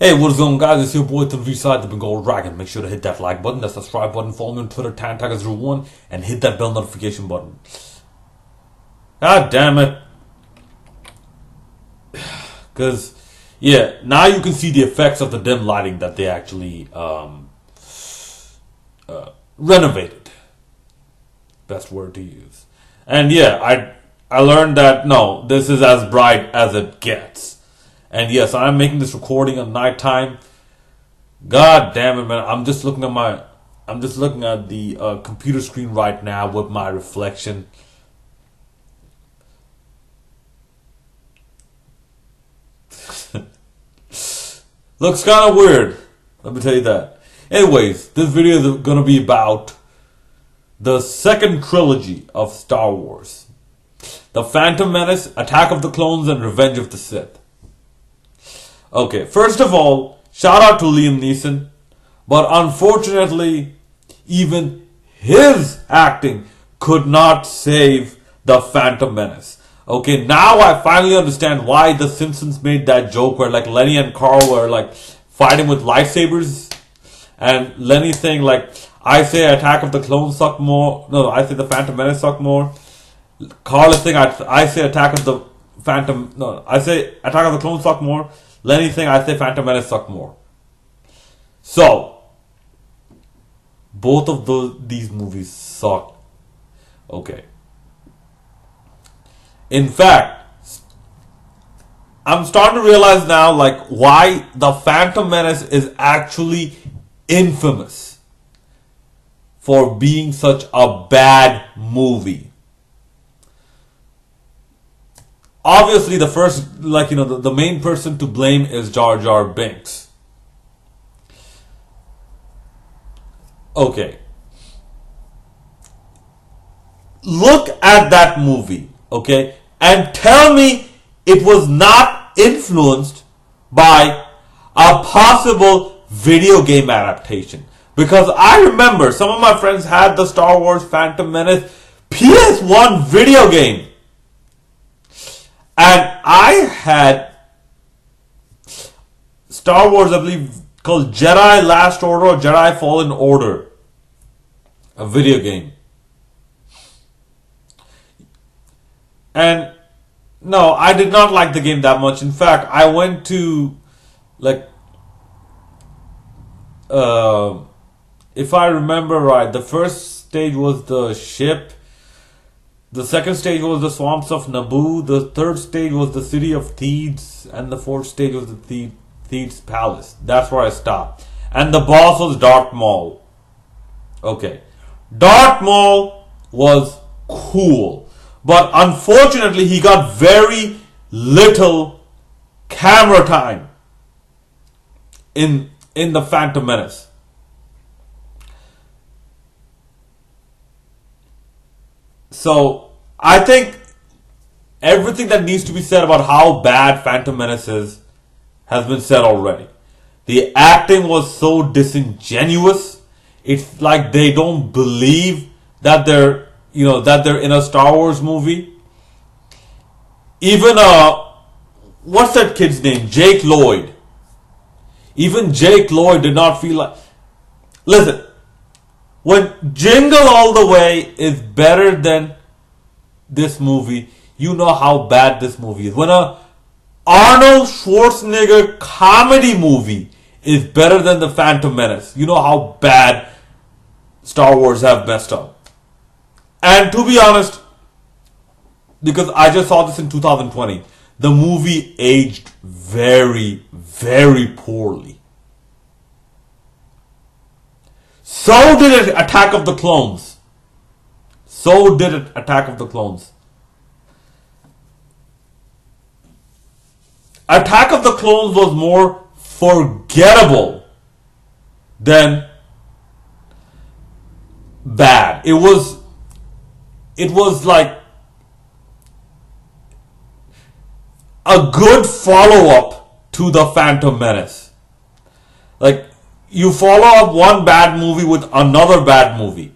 Hey, what is going on, guys? It's your boy, the V-Side, the Bengal Dragon. Make sure to hit that like button, that subscribe button, follow me on Twitter, TanTaggers01, and hit that bell notification button. God damn it. Because, yeah, now you can see the effects of the dim lighting that they actually renovated. Best word to use. And yeah, I learned that, no, this is as bright as it gets. And yes, I'm making this recording at nighttime. God damn it, man! I'm just looking at the computer screen right now with my reflection. Looks kind of weird. Let me tell you that. Anyways, this video is gonna be about the second trilogy of Star Wars: The Phantom Menace, Attack of the Clones, and Revenge of the Sith. Okay, first of all, shout out to Liam Neeson, but unfortunately, even his acting could not save the Phantom Menace. Okay, now I finally understand why The Simpsons made that joke where like Lenny and Carl were like fighting with lightsabers, and Lenny saying like, I say Attack of the Clones suck more, no, I say the Phantom Menace suck more. Carl is saying I say Attack of the Clones suck more. Lenny saying I say Phantom Menace suck more. So, both of these movies suck. Okay. In fact, I'm starting to realize now like why the Phantom Menace is actually infamous for being such a bad movie. Obviously, the first, the main person to blame is Jar Jar Binks. Okay. Look at that movie, okay, and tell me it was not influenced by a possible video game adaptation. Because I remember some of my friends had the Star Wars Phantom Menace PS1 video game. And I had Star Wars, I believe, called Jedi Last Order or Jedi Fallen Order, a video game. And no, I did not like the game that much. In fact, I went to, if I remember right, the first stage was the ship. The second stage was the swamps of Naboo. The third stage was the city of Thebes. And the fourth stage was the Thebes Palace. That's where I stopped. And the boss was Darth Maul. Okay. Darth Maul was cool. But unfortunately, he got very little camera time in the Phantom Menace. So, I think everything that needs to be said about how bad Phantom Menace is has been said already. The acting was so disingenuous. It's like they don't believe that they're in a Star Wars movie. Even what's that kid's name? Jake Lloyd. Even Jake Lloyd did not feel like. Listen. When Jingle All the Way is better than this movie, you know how bad this movie is. When a Arnold Schwarzenegger comedy movie is better than the Phantom Menace, you know how bad Star Wars have messed up. And to be honest, because I just saw this in 2020, the movie aged very, very poorly. So did it Attack of the Clones. Attack of the Clones was more forgettable than bad. It was like a good follow-up to the Phantom Menace. Like, you follow up one bad movie with another bad movie.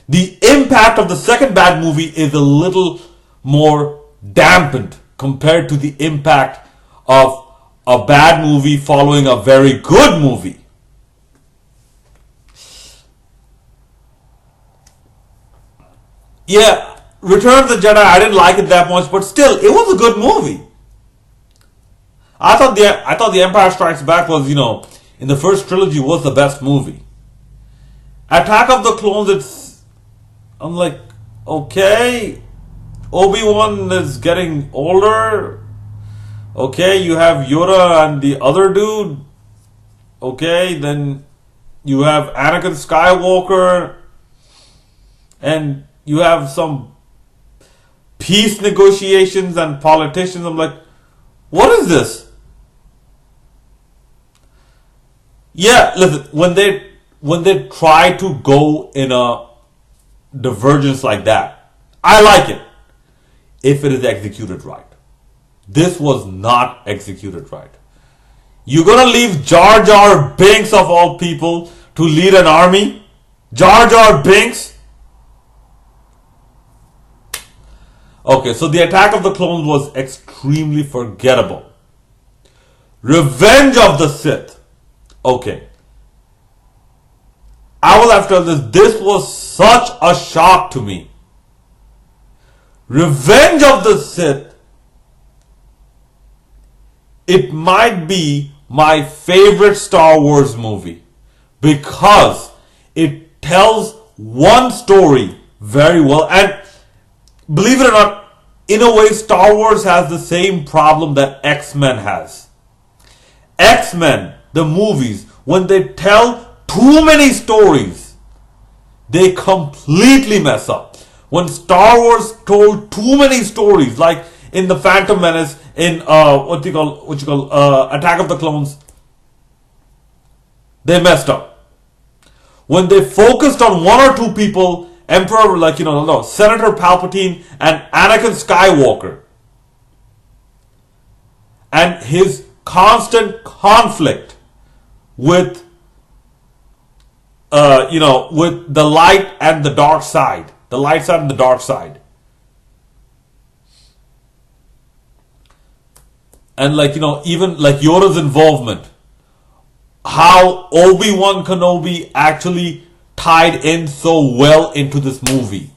The impact of the second bad movie is a little more dampened compared to the impact of a bad movie following a very good movie. Yeah, Return of the Jedi, I didn't like it that much, but still, it was a good movie. I thought the Empire Strikes Back was, in the first trilogy was the best movie. Attack of the Clones, I'm like, okay, Obi-Wan is getting older. Okay, you have Yoda and the other dude. Okay, then you have Anakin Skywalker, and you have some peace negotiations and politicians. I'm like, what is this? Yeah, listen, when they try to go in a divergence like that, I like it if it is executed right. This was not executed right. You're gonna leave Jar Jar Binks of all people to lead an army? Jar Jar Binks? Okay, so the Attack of the Clones was extremely forgettable. Revenge of the Sith. Okay. I will have to tell this. This was such a shock to me. Revenge of the Sith. It might be my favorite Star Wars movie because it tells one story very well. And believe it or not, in a way, Star Wars has the same problem that X-Men has. X-Men, the movies, when they tell too many stories, they completely mess up. When Star Wars told too many stories, like in the Phantom Menace, in Attack of the Clones, they messed up. When they focused on one or two people, Emperor, Senator Palpatine and Anakin Skywalker, and his constant conflict with, with the light and the dark side, the light side and the dark side. And even like Yoda's involvement, how Obi-Wan Kenobi actually tied in so well into this movie.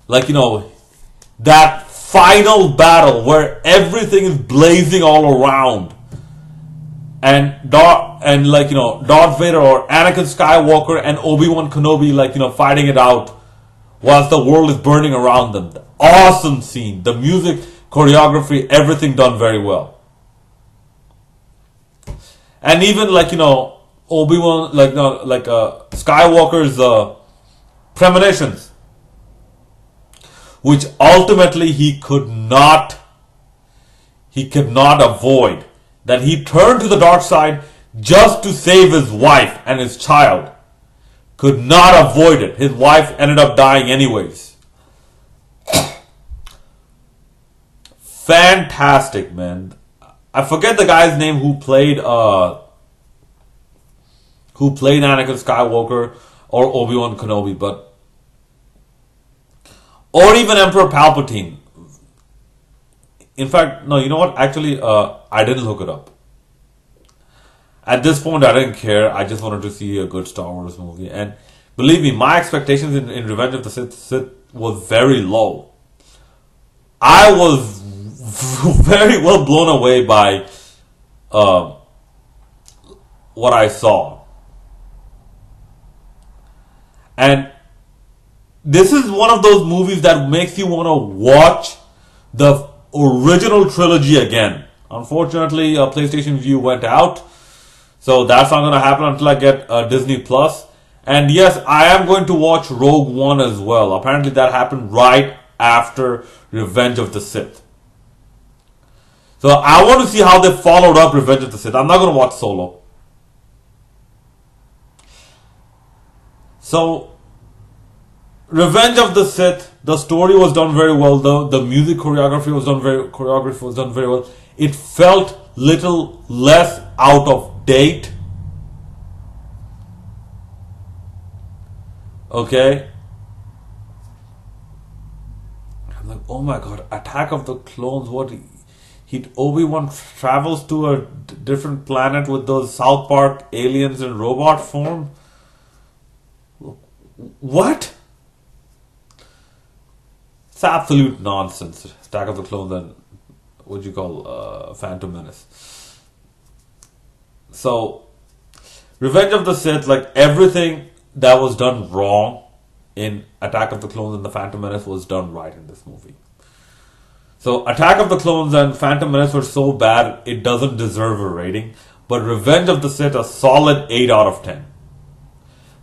That final battle where everything is blazing all around. And Darth Vader or Anakin Skywalker and Obi-Wan Kenobi fighting it out whilst the world is burning around them. The awesome scene, the music, choreography, everything done very well. And even Obi-Wan, Skywalker's premonitions, which ultimately he could not avoid. That he turned to the dark side just to save his wife and his child. Could not avoid it. His wife ended up dying anyways. Fantastic, man. I forget the guy's name who played Anakin Skywalker or Obi-Wan Kenobi, or even Emperor Palpatine. In fact, no, you know what? Actually, I didn't look it up. At this point, I didn't care. I just wanted to see a good Star Wars movie. And believe me, my expectations in Revenge of the Sith was very low. I was very well blown away by what I saw. And this is one of those movies that makes you want to watch the original trilogy again. Unfortunately, PlayStation View went out, so that's not going to happen until I get Disney Plus. And yes, I am going to watch Rogue One as well. Apparently that happened right after Revenge of the Sith. So I want to see how they followed up Revenge of the Sith. I'm not going to watch Solo. So Revenge of the Sith, the story was done very well. The music choreography was done very well. It felt little less out of date. Okay. I'm like, oh my god, Attack of the Clones, what Obi-Wan travels to a different planet with those South Park aliens in robot form. What? It's absolute nonsense. Attack of the Clones and what you call Phantom Menace. So, Revenge of the Sith, like everything that was done wrong in Attack of the Clones and the Phantom Menace was done right in this movie. So, Attack of the Clones and Phantom Menace were so bad, it doesn't deserve a rating. But Revenge of the Sith, a solid 8 out of 10.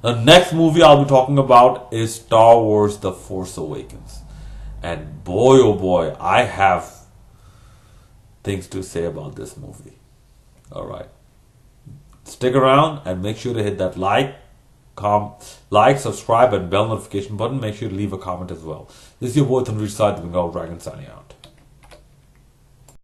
The next movie I'll be talking about is Star Wars The Force Awakens. And boy, oh boy, I have things to say about this movie. Alright. Stick around and make sure to hit that like, subscribe, and bell notification button. Make sure to leave a comment as well. This is your boy Tanveer Saad, the Bengal Dragon, signing out.